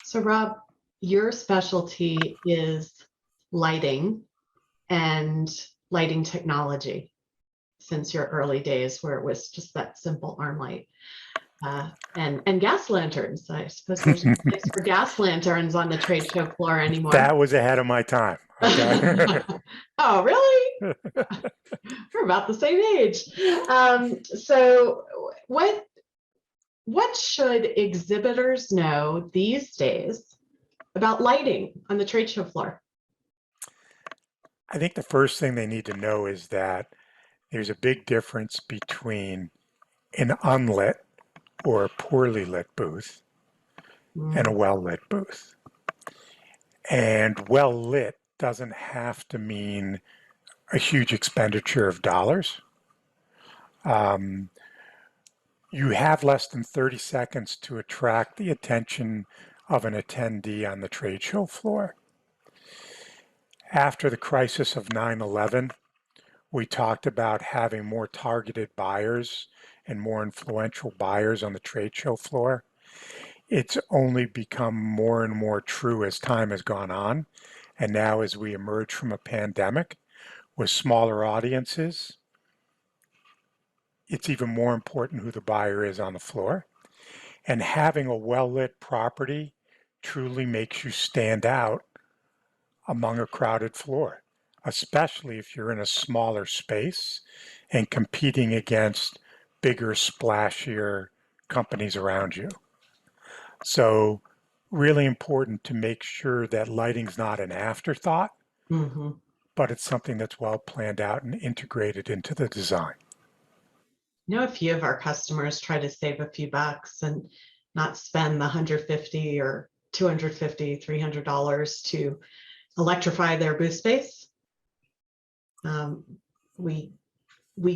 So Rob, your specialty is lighting and lighting technology since your early days where it was just that simple arm light. And gas lanterns. I suppose there's no place for gas lanterns on the trade show floor anymore. That was ahead of my time. Okay. Oh, really? We're about the same age. So what should exhibitors know these days about lighting on the trade show floor? I think the first thing they need to know is that there's a big difference between an unlit or a poorly lit booth and a well-lit booth. And well-lit doesn't have to mean a huge expenditure of dollars. You have less than 30 seconds to attract the attention of an attendee on the trade show floor. After the crisis of 9/11, we talked about having more targeted buyers and more influential buyers on the trade show floor. It's only become more and more true as time has gone on. And now as we emerge from a pandemic with smaller audiences, it's even more important who the buyer is on the floor. And having a well-lit property truly makes you stand out among a crowded floor, especially if you're in a smaller space and competing against bigger, splashier companies around you. So really important to make sure that lighting's not an afterthought, but it's something that's well planned out and integrated into the design. I know a few of our customers try to save a few bucks and not spend the $150 or $250, $300 to electrify their booth space. We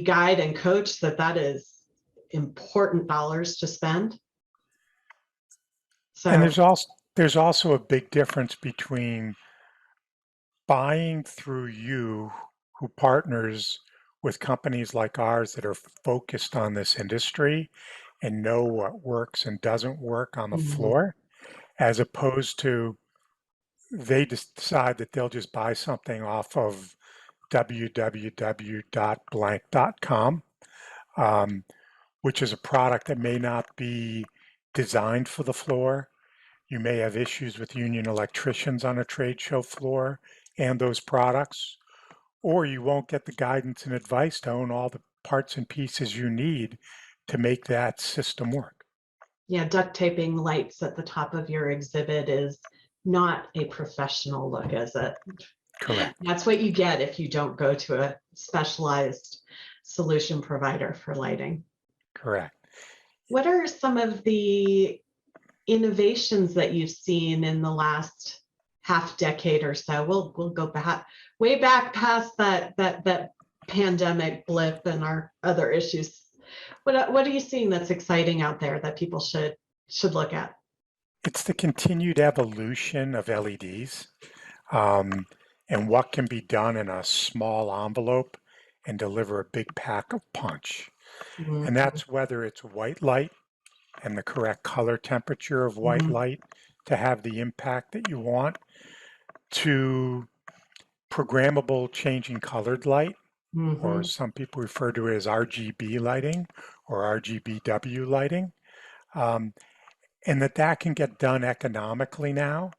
guide and coach that is important dollars to spend. So, and there's also a big difference between buying through you, who partners with companies like ours that are focused on this industry and know what works and doesn't work on the floor, as opposed to they decide that they'll just buy something off of www.blank.com, which is a product that may not be designed for the floor. You may have issues with union electricians on a trade show floor and those products, or you won't get the guidance and advice to own all the parts and pieces you need to make that system work. Yeah, duct taping lights at the top of your exhibit is not a professional look, is it? Correct. That's what you get if you don't go to a specialized solution provider for lighting. Correct. What are some of the innovations that you've seen in the last half decade or so? We'll go back way back past that pandemic blip and our other issues. What are you seeing that's exciting out there that people should look at? It's the continued evolution of LEDs, and what can be done in a small envelope and deliver a big pack of punch. And that's whether it's white light and the correct color temperature of white light to have the impact that you want, to programmable changing colored light, or some people refer to it as RGB lighting or RGBW lighting, and that can get done economically now.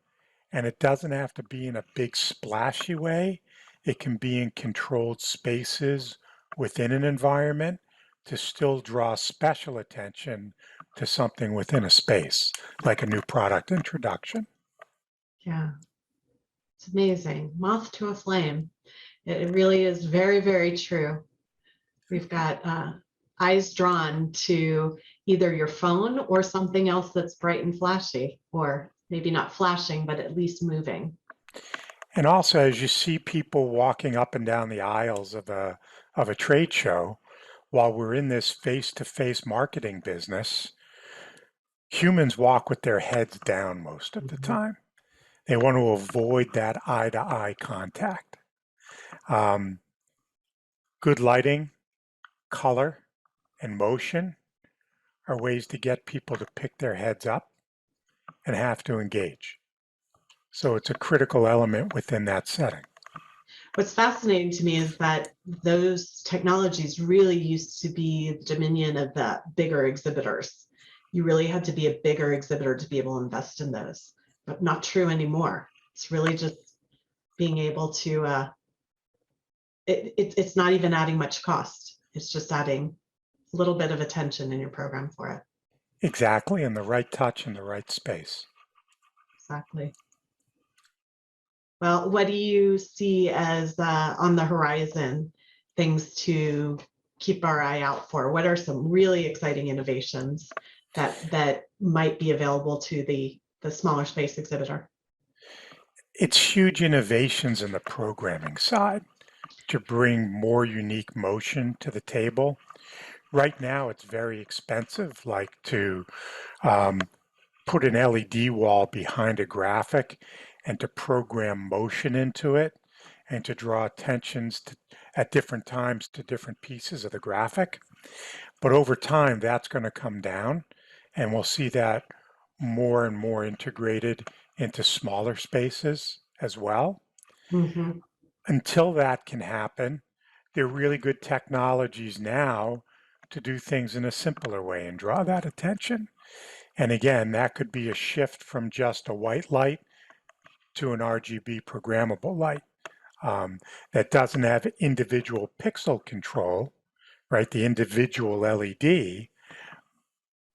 And it doesn't have to be in a big splashy way. It can be in controlled spaces within an environment to still draw special attention to something within a space, like a new product introduction. Yeah, it's amazing. Moth to a flame. It really is very, very true. We've got eyes drawn to either your phone or something else that's bright and flashy, or maybe not flashing, but at least moving. And also, as you see people walking up and down the aisles of a trade show, while we're in this face-to-face marketing business, humans walk with their heads down most of the time. They want to avoid that eye-to-eye contact. Good lighting, color, and motion are ways to get people to pick their heads up and have to engage. So it's a critical element within that setting. What's fascinating to me is that those technologies really used to be the dominion of the bigger exhibitors. You really had to be a bigger exhibitor to be able to invest in those, but not true anymore. It's really just being able to, it's not even adding much cost. It's just adding a little bit of attention in your program for it. Exactly, and the right touch in the right space. Exactly. Well, what do you see as on the horizon, things to keep our eye out for? What are some really exciting innovations that might be available to the smaller space exhibitor? It's huge innovations in the programming side to bring more unique motion to the table. Right now, it's very expensive, like to put an LED wall behind a graphic and to program motion into it and to draw attentions at different times to different pieces of the graphic. But over time, that's going to come down, and we'll see that more and more integrated into smaller spaces as well. Mm-hmm. Until that can happen, there are really good technologies now to do things in a simpler way and draw that attention. And again, that could be a shift from just a white light to an RGB programmable light that doesn't have individual pixel control, right? The individual LED,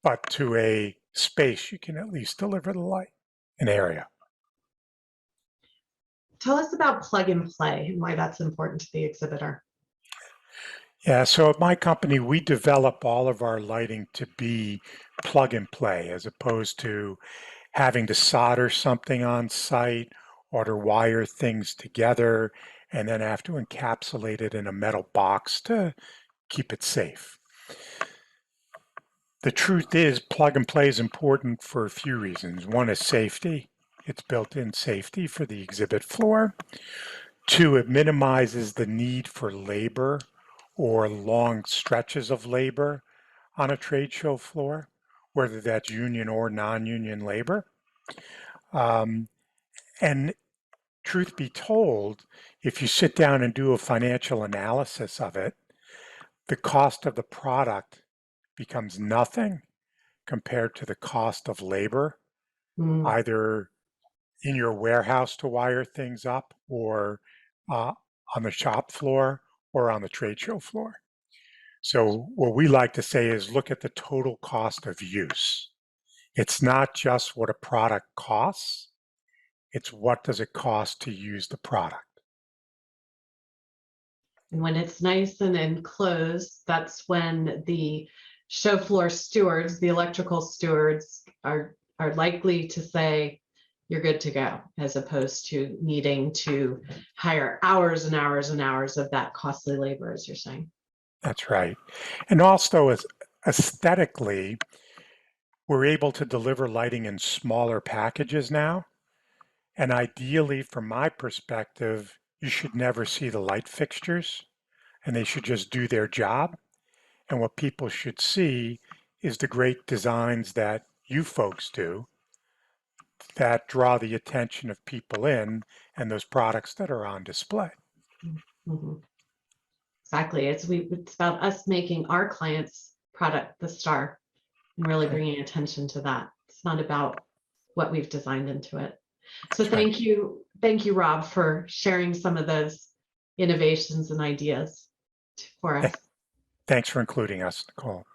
but to a space you can at least deliver the light, an area. Tell us about plug and play and why that's important to the exhibitor. Yeah, so at my company, we develop all of our lighting to be plug and play as opposed to having to solder something on site or to wire things together and then have to encapsulate it in a metal box to keep it safe. The truth is, plug and play is important for a few reasons. One is safety. It's built-in safety for the exhibit floor. Two, it minimizes the need for labor or long stretches of labor on a trade show floor, whether that's union or non-union labor. And truth be told, if you sit down and do a financial analysis of it, the cost of the product becomes nothing compared to the cost of labor, either in your warehouse to wire things up or on the shop floor or on the trade show floor. So what we like to say is look at the total cost of use. It's not just what a product costs, it's what does it cost to use the product. And when it's nice and enclosed, that's when the show floor stewards, the electrical stewards, are likely to say you're good to go, as opposed to needing to hire hours and hours and hours of that costly labor, as you're saying. That's right. And also as aesthetically, we're able to deliver lighting in smaller packages now. And ideally, from my perspective, you should never see the light fixtures and they should just do their job. And what people should see is the great designs that you folks do that draw the attention of people in and those products that are on display. Mm-hmm. Exactly. It's about us making our clients' product the star and really Right. bringing attention to that. It's not about what we've designed into it. So That's right. thank you, Rob, for sharing some of those innovations and ideas for us. Thanks for including us, Nicole.